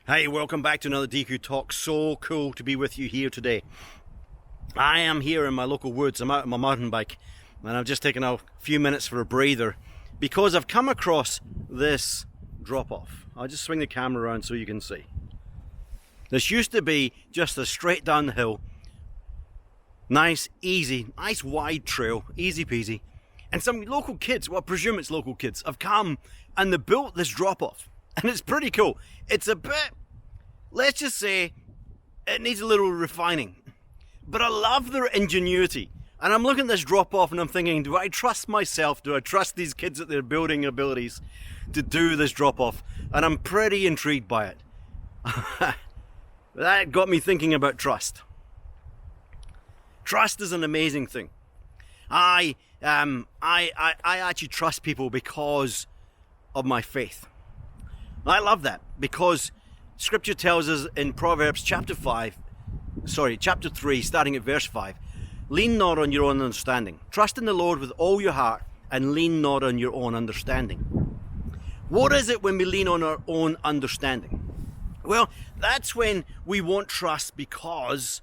Hey, welcome back to another DQ Talk. So cool to be with you here today. I am here in my local woods. I'm out on my mountain bike and I've just taken a few minutes for a breather because I've come across this drop-off. I'll just swing the camera around so you can see. This used to be just a straight down the hill. Nice, easy, nice wide trail, easy peasy. And some local kids, well I presume it's local kids, have come and they built this drop-off. And it's pretty cool. It's a bit, let's just say, it needs a little refining. But I love their ingenuity. And I'm looking at this drop-off and I'm thinking, do I trust myself? Do I trust these kids at their building abilities to do this drop-off? And I'm pretty intrigued by it. That got me thinking about trust. Trust is an amazing thing. I actually trust people because of my faith. I love that because Scripture tells us in Proverbs chapter 3, starting at verse 5, lean not on your own understanding. Trust in the Lord with all your heart and lean not on your own understanding. What is it when we lean on our own understanding? Well, that's when we want trust because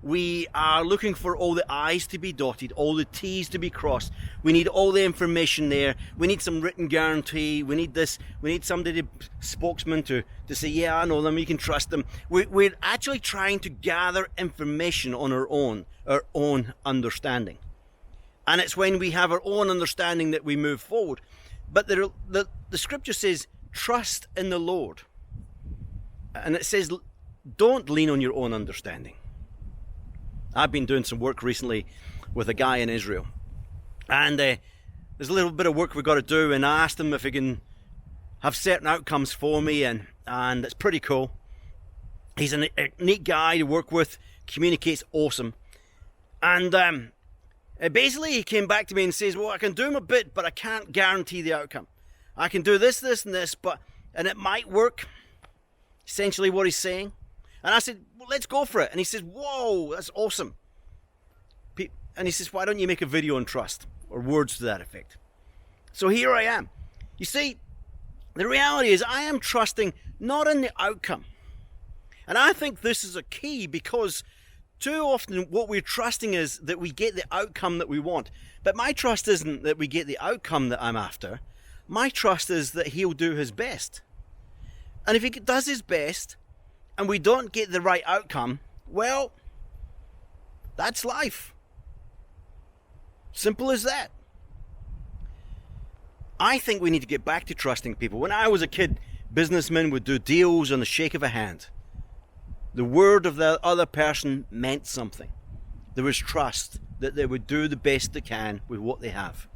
we are looking for all the I's to be dotted, all the T's to be crossed. We need all the information there. We need some written guarantee. We need this. We need somebody, spokesman, to say, yeah, I know them, you can trust them. We're actually trying to gather information on our own understanding. And it's when we have our own understanding that we move forward. But the Scripture says, trust in the Lord. And it says, don't lean on your own understanding. I've been doing some work recently with a guy in Israel. And there's a little bit of work we've got to do. And I asked him if he can have certain outcomes for me. And it's pretty cool. He's a neat guy to work with. Communicates awesome. And basically he came back to me and says, well, I can do my bit, but I can't guarantee the outcome. I can do this, this, and this, and it might work. Essentially what he's saying. And I said, well, let's go for it. And he says, whoa, that's awesome. And he says, why don't you make a video on trust? Or words to that effect. So here I am. You see, the reality is I am trusting not in the outcome. And I think this is a key because too often what we're trusting is that we get the outcome that we want. But my trust isn't that we get the outcome that I'm after. My trust is that he'll do his best. And if he does his best, and we don't get the right outcome, well, that's life. Simple as that. I think we need to get back to trusting people. When I was a kid, businessmen would do deals on the shake of a hand. The word of the other person meant something. There was trust that they would do the best they can with what they have.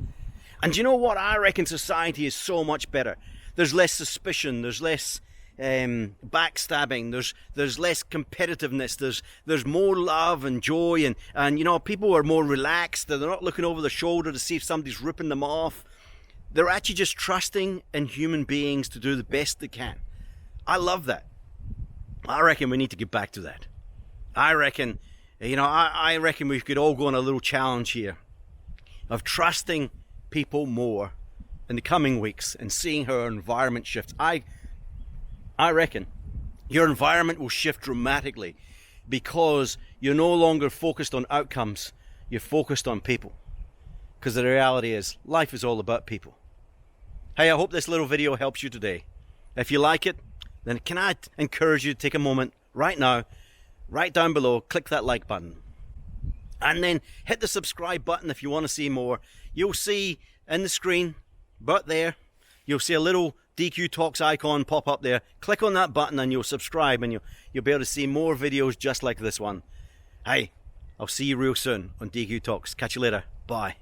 And you know what? I reckon society is so much better. There's less suspicion. There's less backstabbing, there's less competitiveness, there's more love and joy, and you know, people are more relaxed. They're not looking over their shoulder to see if somebody's ripping them off. They're actually just trusting in human beings to do the best they can. I love that. I reckon we need to get back to that. I reckon we could all go on a little challenge here of trusting people more in the coming weeks and seeing how our environment shifts. I reckon your environment will shift dramatically because you're no longer focused on outcomes, you're focused on people. Because the reality is, life is all about people. Hey, I hope this little video helps you today. If you like it, then can I encourage you to take a moment right now, right down below, click that like button. And then hit the subscribe button if you want to see more. You'll see in the screen, about there, you'll see a little DQ Talks icon pop up there. Click on that button and you'll subscribe and you'll be able to see more videos just like this one. Hey, I'll see you real soon on DQ Talks. Catch you later. Bye.